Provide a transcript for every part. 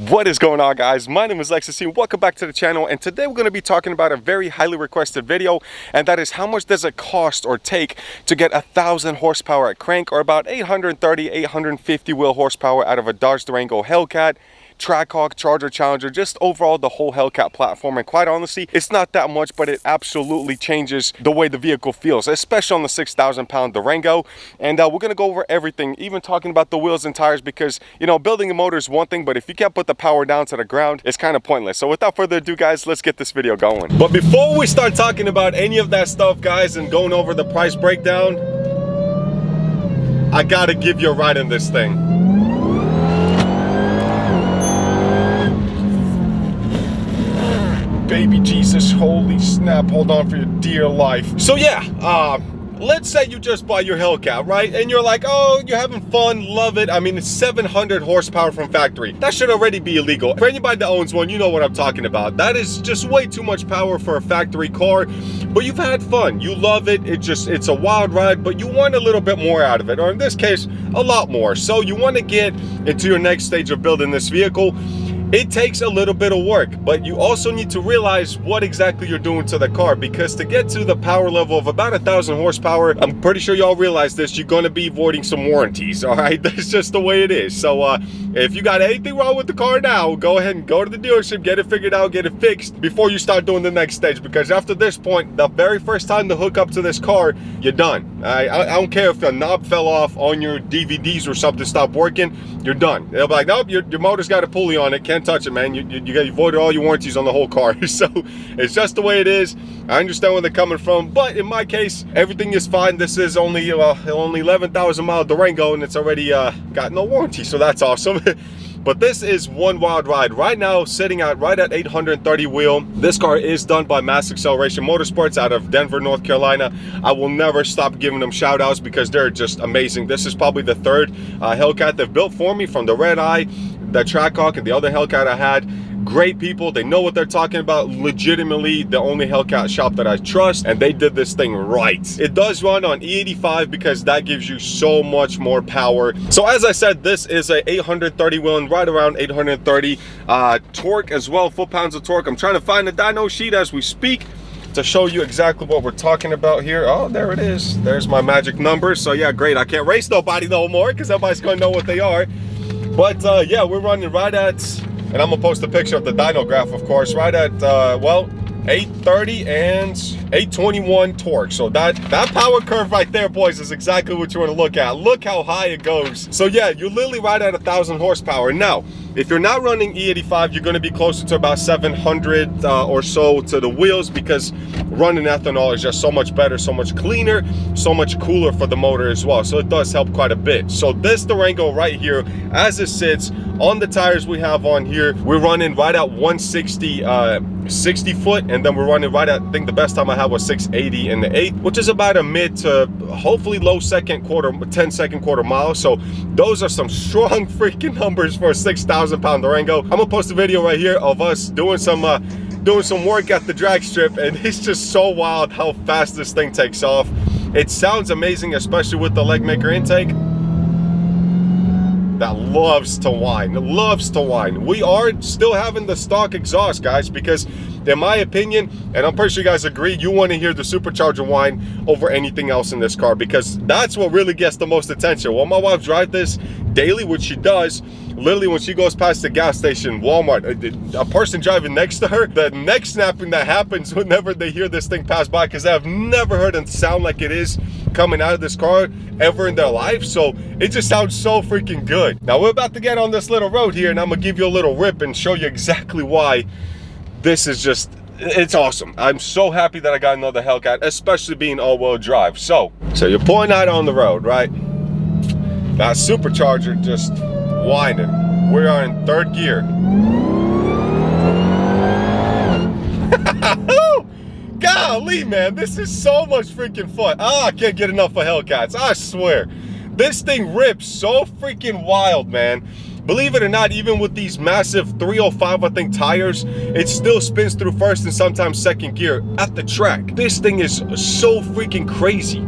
What is going on, guys? My name is Lextasy. Welcome back to the channel, and today we're going to be talking about a very highly requested video, and that is how much does it cost or take to get 1,000 horsepower at crank, or about 830, 850 wheel horsepower out of a Dodge Durango Hellcat, Trackhawk, Charger, Challenger, just overall the whole Hellcat platform. And quite honestly, it's not that much, but it absolutely changes the way the vehicle feels, especially on the 6,000 pound Durango. And we're gonna go over everything, even talking about the wheels and tires, because you know, building a motor is one thing, but if you can't put the power down to the ground, it's kind of pointless. So without further ado, guys, let's get this video going. But before we start talking about any of that stuff, guys, and going over the price breakdown, I gotta give you a ride in this thing. Baby Jesus, holy snap, hold on for your dear life. So yeah, let's say you just bought your Hellcat, right? And you're like, oh, you're having fun, love it. I mean, it's 700 horsepower from factory. That should already be illegal. For anybody that owns one, you know what I'm talking about. That is just way too much power for a factory car, but you've had fun, you love it. It's a wild ride, but you want a little bit more out of it, or in this case, a lot more. So you want to get into your next stage of building this vehicle. It takes a little bit of work, but you also need to realize what exactly you're doing to the car, because to get to the power level of about 1,000 horsepower, I'm pretty sure y'all realize this, you're going to be voiding some warranties. All right, that's just the way it is. So if you got anything wrong with the car now, go ahead and go to the dealership, get it figured out, get it fixed before you start doing the next stage, because after this point, the very first time to hook up to this car, you're done. I don't care if the knob fell off on your DVDs or something stopped working, you're done. They'll be like, nope, your motor's got a pulley on it, can't touch it, man. You voided all your warranties on the whole car. So it's just the way it is. I understand where they're coming from, but in my case, everything is fine. This is only 11,000 mile Durango, and it's already got no warranty, so that's awesome. But this is one wild ride right now, sitting at right at 830 wheel. This car is done by Mass Acceleration Motorsports out of Denver, North Carolina. I will never stop giving them shout outs because they're just amazing. This is probably the third Hellcat they've built for me, from the Red Eye, the Trackhawk, and the other Hellcat I had. Great people, they know what they're talking about. Legitimately the only Hellcat shop that I trust, and they did this thing right. It does run on E85 because that gives you so much more power. So as I said, this is a 830 wheel and right around 830 torque as well, foot-pounds of torque. I'm trying to find the dyno sheet as we speak to show you exactly what we're talking about here. Oh, there it is. There's my magic numbers. So yeah, great. I can't race nobody no more because everybody's gonna know what they are. But yeah, we're running right at, and I'm gonna post a picture of the dyno graph, of course, right at well, 830 and 821 torque. So that power curve right there, boys, is exactly what you want to look at. Look how high it goes. So yeah, you're literally right at 1,000 horsepower. Now, if you're not running E85, you're going to be closer to about 700 or so to the wheels, because running ethanol is just so much better, so much cleaner, so much cooler for the motor as well. So it does help quite a bit. So this Durango right here, as it sits on the tires we have on here, we're running right at 160 60 foot, and then we're running right at, I think the best time I had was 680 in the 8th, which is about a mid to hopefully low second quarter, 10 second quarter mile. So those are some strong freaking numbers for a 6,000 pound Durango. I'm gonna post a video right here of us doing some work at the drag strip, and it's just so wild how fast this thing takes off. It sounds amazing, especially with the leg maker intake that loves to whine, loves to whine. We are still having the stock exhaust, guys, because in my opinion, and I'm pretty sure you guys agree, you want to hear the Supercharger whine over anything else in this car, because that's what really gets the most attention. Well, my wife drives this daily, which she does. Literally, when she goes past the gas station, Walmart, a person driving next to her, the neck snapping that happens whenever they hear this thing pass by, because I've never heard it sound like it is coming out of this car ever in their life. So it just sounds so freaking good. Now we're about to get on this little road here, and I'm gonna give you a little rip and show you exactly why this is just, it's awesome. I'm so happy that I got another Hellcat, especially being all-wheel drive. So you're pulling out on the road, right? That Supercharger just whining. We are in third gear. Golly, man, this is so much freaking fun. I can't get enough of Hellcats, I swear. This thing rips so freaking wild, man. Believe it or not, even with these massive 305, I think, tires, it still spins through first and sometimes second gear at the track. This thing is so freaking crazy,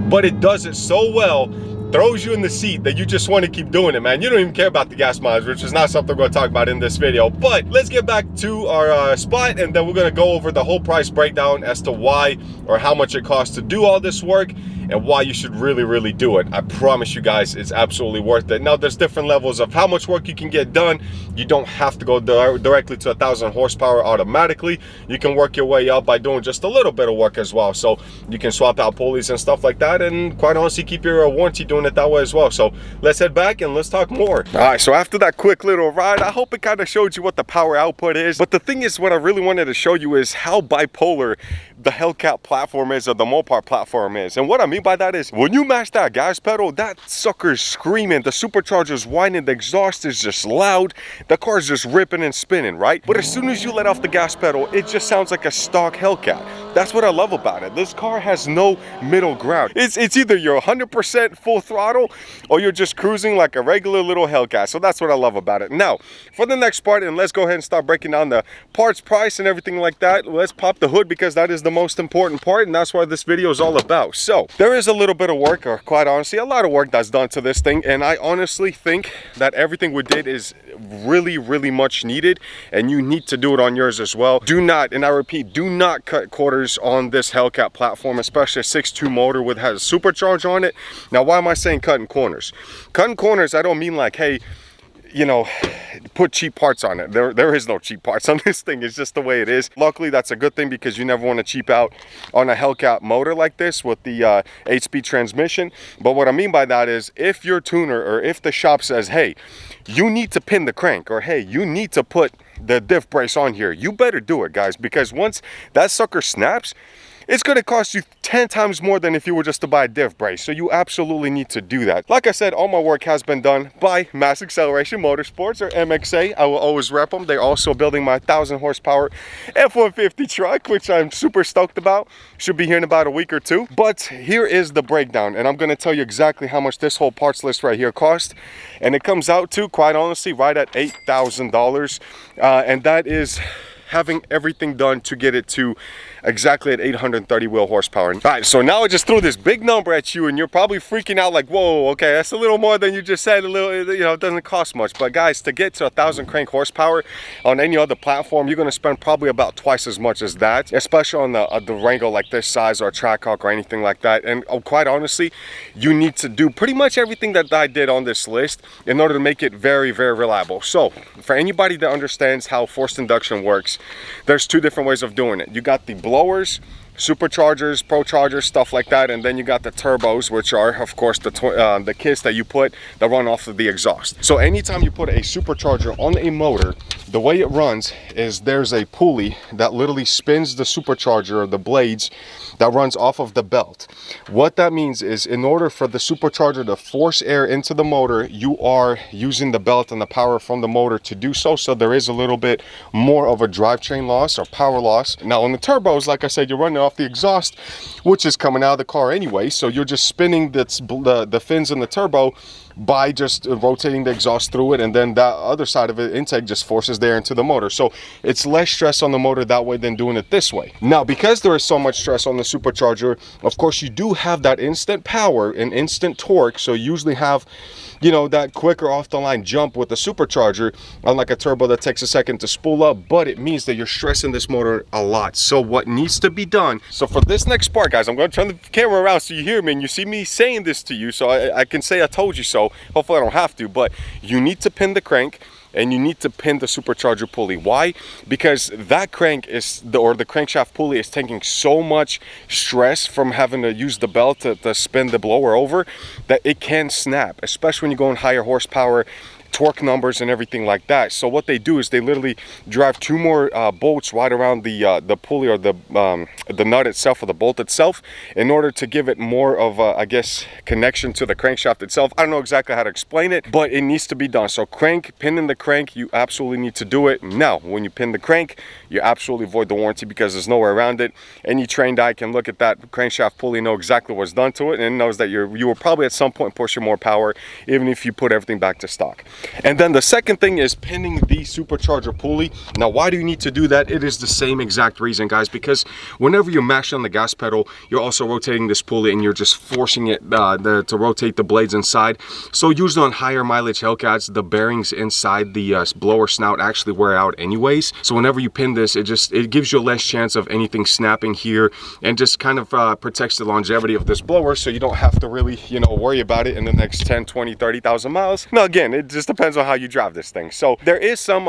but it does it so well throws you in the seat that you just want to keep doing it, man. You don't even care about the gas mileage, which is not something we're going to talk about in this video. But let's get back to our spot, and then we're going to go over the whole price breakdown as to why or how much it costs to do all this work and why you should really do it. I promise you guys, it's absolutely worth it. Now, there's different levels of how much work you can get done. You don't have to go directly to 1,000 horsepower automatically. You can work your way up by doing just a little bit of work as well. So you can swap out pulleys and stuff like that, and quite honestly keep your warranty doing it that way as well. So let's head back and let's talk more. All right, so after that quick little ride, I hope it kind of showed you what the power output is. But the thing is, what I really wanted to show you is how bipolar the Hellcat platform is, or the Mopar platform is. And what I mean by that is, when you mash that gas pedal, that sucker's screaming, the supercharger's whining, the exhaust is just loud, the car's just ripping and spinning, right? But as soon as you let off the gas pedal, it just sounds like a stock Hellcat. That's what I love about it. This car has no middle ground. It's either you're 100% full throttle or you're just cruising like a regular little Hellcat. So that's what I love about it. Now, for the next part, and let's go ahead and start breaking down the parts price and everything like that. Let's pop the hood, because that is the most important part, and that's what this video is all about. So there is a little bit of work, or quite honestly a lot of work that's done to this thing, and I honestly think that everything we did is really much needed, and you need to do it on yours as well. Do not, and I repeat, do not cut corners on this Hellcat platform, especially a 6.2 motor with has a supercharger on it. Now, why am I saying cutting corners? Cutting corners, I don't mean like, hey, you know, put cheap parts on it. There is no cheap parts on this thing. It's just the way it is. Luckily, that's a good thing, because you never want to cheap out on a Hellcat motor like this with the 8-speed transmission. But what I mean by that is, if your tuner, or if the shop says, hey, you need to pin the crank, or hey, you need to put the diff brace on here, you better do it, guys, because once that sucker snaps, it's going to cost you 10 times more than if you were just to buy a diff brace. So you absolutely need to do that. Like I said, all my work has been done by Mass Acceleration Motorsports, or MXA. I will always rep them. They're also building my 1,000 horsepower F-150 truck, which I'm super stoked about. Should be here in about a week or two. But here is the breakdown, and I'm going to tell you exactly how much this whole parts list right here cost. And it comes out to, quite honestly, right at $8,000. And that is having everything done to get it to exactly at 830 wheel horsepower. All right, so now I just threw this big number at you, and you're probably freaking out like, whoa, okay, that's a little more than you just said. A little, you know, it doesn't cost much. But guys, to get to 1,000 crank horsepower on any other platform, you're going to spend probably about twice as much as that, especially on the Durango like this size, or a Trackhawk, or anything like that. And quite honestly, you need to do pretty much everything that I did on this list in order to make it very reliable. So for anybody that understands how forced induction works, there's two different ways of doing it. You got the blowers, superchargers, prochargers, stuff like that, and then you got the turbos, which are of course the kits that you put that run off of the exhaust. So anytime you put a supercharger on a motor, the way it runs is there's a pulley that literally spins the supercharger, or the blades, that runs off of the belt. What that means is, in order for the supercharger to force air into the motor, you are using the belt and the power from the motor to do so. So there is a little bit more of a drivetrain loss, or power loss. Now on the turbos, like I said, you're running off the exhaust, which is coming out of the car anyway. So you're just spinning the fins in the turbo by just rotating the exhaust through it, and then that other side of it, intake, just forces the air into the motor. So it's less stress on the motor that way than doing it this way. Now, because there is so much stress on the supercharger, of course you do have that instant power and instant torque. So you usually have, you know, that quicker off the line jump with the supercharger, unlike a turbo that takes a second to spool up. But it means that you're stressing this motor a lot. So what needs to be done, so for this next part, guys, I'm going to turn the camera around so you hear me and you see me saying this to you, so I can say I told you so. Hopefully I don't have to, but you need to pin the crank, and you need to pin the supercharger pulley. Why? Because that crank is, or the crankshaft pulley is taking so much stress from having to use the belt to spin the blower over, that it can snap, especially when you go in higher horsepower torque numbers and everything like that. So what they do is they literally drive two more bolts right around the pulley, or the nut itself, or the bolt itself, in order to give it more of a, I guess, connection to the crankshaft itself. I don't know exactly how to explain it, but it needs to be done. So pinning the crank, you absolutely need to do it. Now, when you pin the crank, you absolutely void the warranty, because there's nowhere around it. Any trained eye can look at that crankshaft pulley, know exactly what's done to it, and knows that you will probably at some point pushing more power, even if you put everything back to stock. And then the second thing is pinning the supercharger pulley. Now, why do you need to do that? It is the same exact reason, guys, because whenever you mash on the gas pedal, you're also rotating this pulley and you're just forcing it to rotate the blades inside. So usually on higher mileage Hellcats, the bearings inside the blower snout actually wear out anyways. So whenever you pin this, it gives you less chance of anything snapping here, and just kind of protects the longevity of this blower, so you don't have to really, you know, worry about it in the next 10, 20, 30,000 miles. Now again, it just depends on how you drive this thing. So there is some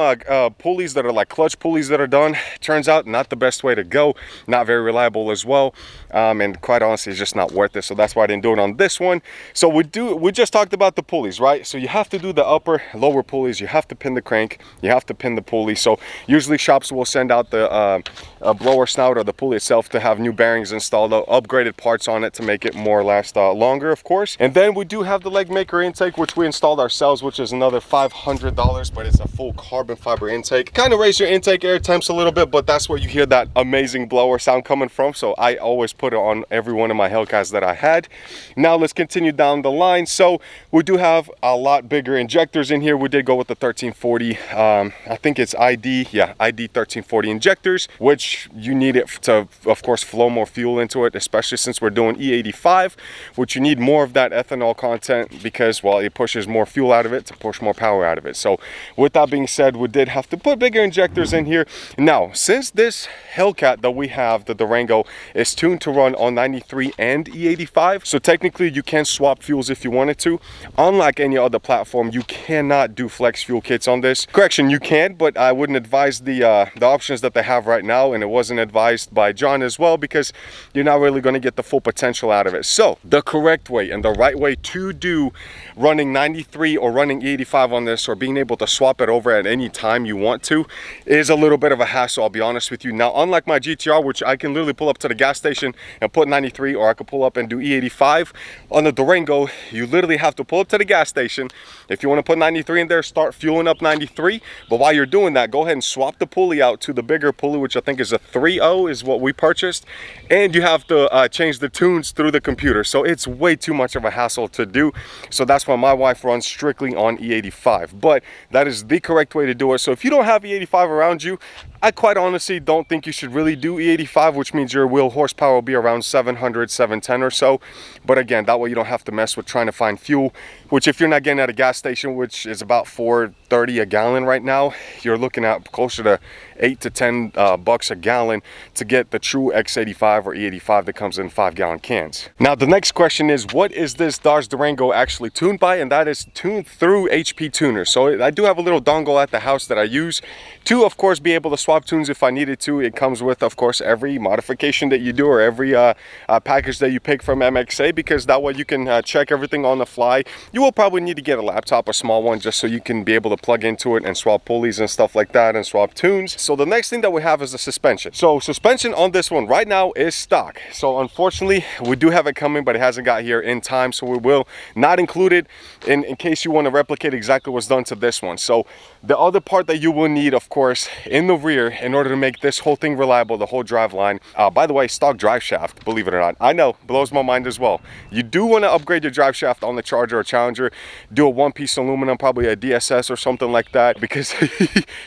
pulleys that are like clutch pulleys that are done. Turns out not the best way to go, not very reliable as well, and quite honestly it's just not worth it. So that's why I didn't do it on this one. So we just talked about the pulleys, right? So you have to do the upper lower pulleys, you have to pin the crank, you have to pin the pulley. So usually shops will send out the blower snout or the pulley itself to have new bearings installed, upgraded parts on it to make it more last longer, of course. And then we do have the leg maker intake, which we installed ourselves, which is another $500, but it's a full carbon fiber intake. Kind of raise your intake air temps a little bit, but that's where you hear that amazing blower sound coming from. So I always put it on every one of my Hellcats that I had. Now let's continue down the line. So we do have a lot bigger injectors in here. We did go with the 1340, I think it's ID 1340 injectors, which you need it to, of course, flow more fuel into it, especially since we're doing E85, which you need more of that ethanol content because, well, it pushes more fuel out of it to push more power out of it. So with that being said, we did have to put bigger injectors in here. Now, since this Hellcat that we have, the Durango, is tuned to run on 93 and E85, so technically you can swap fuels if you wanted to. Unlike any other platform, you cannot do flex fuel kits on this. Correction, you can, but I wouldn't advise the options that they have right now, and it wasn't advised by John as well, because you're not really going to get the full potential out of it. So the correct way and the right way to do running 93 or running E85 on this, or being able to swap it over at any time you want to, is a little bit of a hassle, I'll be honest with you. Now, unlike my GTR, which I can literally pull up to the gas station and put 93, or I could pull up and do E85, on the Durango, you literally have to pull up to the gas station. If you want to put 93 in there, start fueling up 93. But while you're doing that, go ahead and swap the pulley out to the bigger pulley, which I think is a 3.0 is what we purchased. And you have to change the tunes through the computer. So it's way too much of a hassle to do. So that's why my wife runs strictly on E85. But that is the correct way to do it. So if you don't have E85 around you, I quite honestly don't think you should really do E85, which means your wheel horsepower will be around 700, 710 or so. But again, that way you don't have to mess with trying to find fuel, which if you're not getting at a gas station, which is about $4.30 a gallon right now, you're looking at closer to $8 to $10 bucks a gallon to get the true X85 or E85 that comes in 5-gallon cans. Now the next question is, what is this Dodge Durango actually tuned by? And that is tuned through HP tuners. So I do have a little dongle at the house that I use to, of course, be able to swap tunes if I needed to. It comes with, of course, every modification that you do, or every package that you pick from MXA, because that way you can check everything on the fly. You will probably need to get a laptop, a small one, just so you can be able to plug into it and swap pulleys and stuff like that, and swap tunes. So the next thing that we have is the suspension. So suspension on this one right now is stock. So unfortunately, we do have it coming, but it hasn't got here in time. So we will not include it in case you want to replicate exactly what's done to this one. So the other part that you will need, of course, in the rear, in order to make this whole thing reliable, the whole drive line, by the way, stock drive shaft, believe it or not. I know, blows my mind as well. You do want to upgrade your drive shaft on the Charger or Challenger. Do a one-piece aluminum, probably a DSS or something like that, because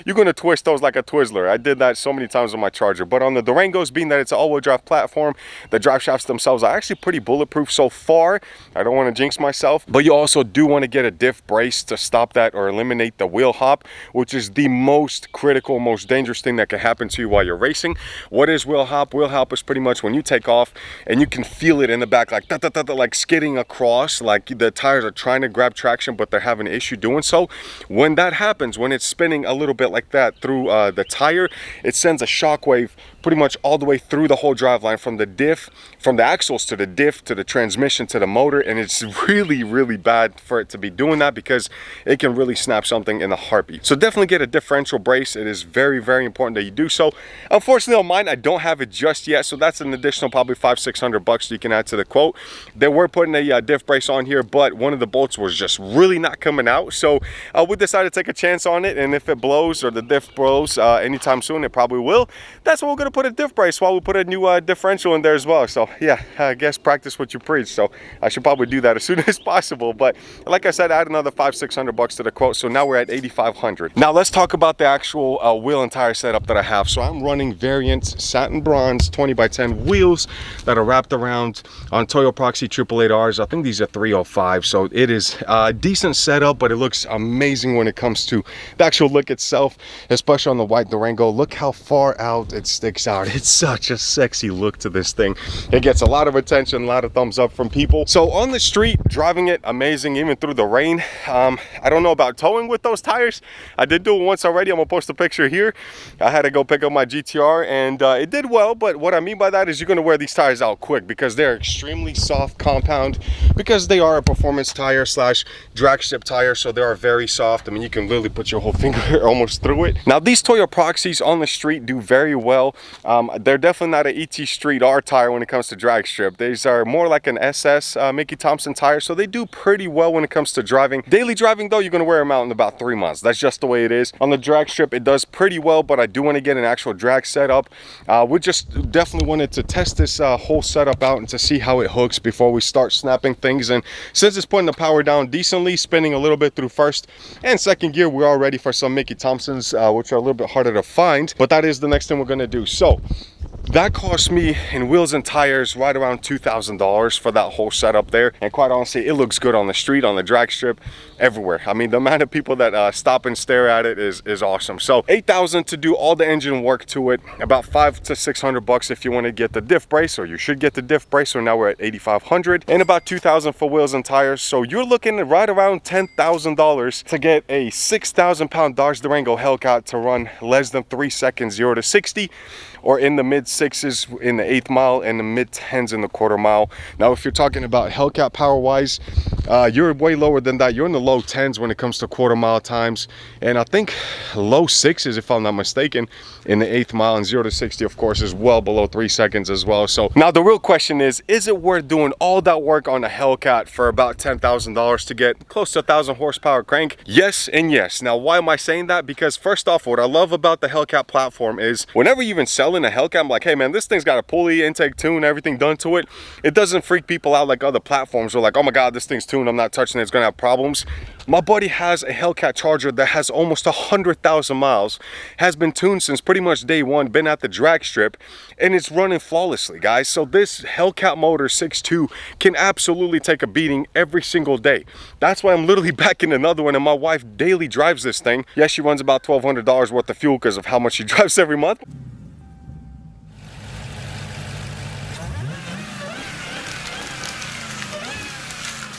you're going to twist those like a Twizzler. I did that so many times on my Charger. But on the Durangos, being that it's an all-wheel drive platform, the drive shafts themselves are actually pretty bulletproof so far. I don't want to jinx myself, but you also do want to get a diff brace to stop that or eliminate the wheel hop, which is the most critical, most dangerous thing that can happen to you while you're racing. What is wheel hop? Wheel hop is pretty much when you take off and you can feel it in the back, like like skidding across, like the tires are trying to grab traction, but they're having an issue doing so. When that happens, when it's spinning a little bit like that through the tire, it sends a shock wave pretty much all the way through the whole drive line, from the diff, from the axles to the diff, to the transmission, to the motor. And it's really, really bad for it to be doing that, because it can really snap something in a heartbeat. So definitely get a differential brace. It is very, very important that you do so. Unfortunately on mine, I don't have it just yet, so that's an additional probably $500-600 you can add to the quote. They were putting a diff brace on here, but one of the bolts was just really not coming out, so we decided to take a chance on it, and if it blows or the diff blows anytime soon, it probably will, that's when we're going to put a diff brace while we put a new differential in there as well. So yeah, I guess practice what you preach, so I should probably do that as soon as possible. But like I said, add another $500-600 to the quote, so now we're at $8,500. Now let's talk about the actual wheel and tire setup that I have. So I'm running Variant satin bronze 20x10 wheels that are wrapped around on Toyo Proxy 888Rs. I think these are 305, so it is a decent setup, but it looks amazing when it comes to the actual look itself, especially on the white Durango. Look how far out it sticks out. It's such a sexy look to this thing. It gets a lot of attention, a lot of thumbs up from people. So on the street, driving it, amazing, even through the rain. I don't know about towing with those tires. I did do it once already. I'm gonna post a picture here. I had to go pick up my GTR, and it did well, but what I mean by that is you're gonna wear these tires out quick because they're extremely soft compound, because they are a performance tire slash drag strip tire, so they are very soft. I mean, you can literally put your whole finger almost through it. Now these Toyo Proxies on the street do very well. They're definitely not an ET Street R tire when it comes to drag strip. These are more like an SS Mickey Thompson tire, so they do pretty well when it comes to driving. Daily driving though, you're gonna wear them out in about 3 months. That's just the way it is. On the drag strip, it does pretty well, but I do want to get an actual drag setup. We just definitely wanted to test this whole setup out and to see how it hooks before we start snapping things. And since it's putting the power down decently, spinning a little bit through first and second gear, we're all ready for some Mickey Thompsons, which are a little bit harder to find, but that is the next thing we're gonna do. So that cost me in wheels and tires right around $2,000 for that whole setup there, and quite honestly, it looks good on the street, on the drag strip, everywhere. I mean, the amount of people that stop and stare at it is awesome. So $8,000 to do all the engine work to it, about $500-600 if you want to get the diff brace, or you should get the diff brace. So now we're at $8,500, and about $2,000 for wheels and tires. So you're looking at right around $10,000 to get a 6,000-pound Dodge Durango Hellcat to run less than 3 seconds 0 to 60, or in the mid-6s in the 1/8 mile and the mid-10s in the 1/4 mile. Now if you're talking about Hellcat power wise, you're way lower than that. You're in the low 10s when it comes to 1/4 mile times, and I think low 6s if I'm not mistaken in the 1/8 mile, and 0 to 60 of course is well below 3 seconds as well. So now the real question is it worth doing all that work on a Hellcat for about $10,000 to get close to 1,000 horsepower crank? Yes and yes. Now why am I saying that? Because first off, what I love about the Hellcat platform is whenever you even sell in a Hellcat, I'm like, hey man, this thing's got a pulley, intake, tune, everything done to it. It doesn't freak people out like other platforms are like, oh my god, this thing's tuned, I'm not touching it, it's gonna have problems. My buddy has a Hellcat Charger that has almost 100,000 miles, has been tuned since pretty much day one, been at the drag strip, and it's running flawlessly, guys. So this Hellcat motor 6.2 can absolutely take a beating every single day. That's why I'm literally backing another one, and my wife daily drives this thing. Yes, she runs about $1,200 worth of fuel because of how much she drives every month.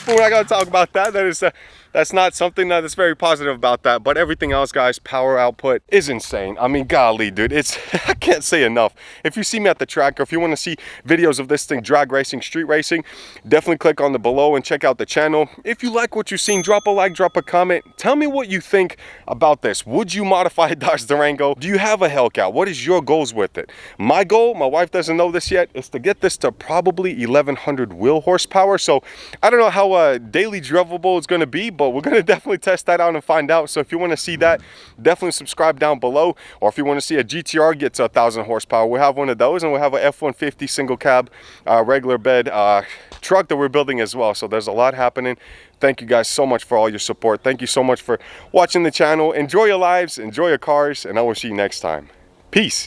We're not gonna talk about that. That's not something that's very positive about that, but everything else, guys, power output is insane. I mean, golly, dude, it's I can't say enough. If you see me at the track, or if you want to see videos of this thing drag racing, street racing, definitely click on the below and check out the channel. If you like what you've seen, drop a like, drop a comment, tell me what you think about this. Would you modify a Dodge Durango? Do you have a Hellcat? What is your goals with it? My goal, my wife doesn't know this yet, is to get this to probably 1,100 wheel horsepower. So I don't know how daily drivable it's going to be, but we're going to definitely test that out and find out. So if you want to see that, definitely subscribe down below. Or if you want to see a GTR get to 1,000 horsepower, we'll have one of those, and we'll have a F-150 single cab regular bed truck that we're building as well. So there's a lot happening. Thank you guys so much for all your support. Thank you so much for watching the channel. Enjoy your lives, enjoy your cars, and I will see you next time. Peace.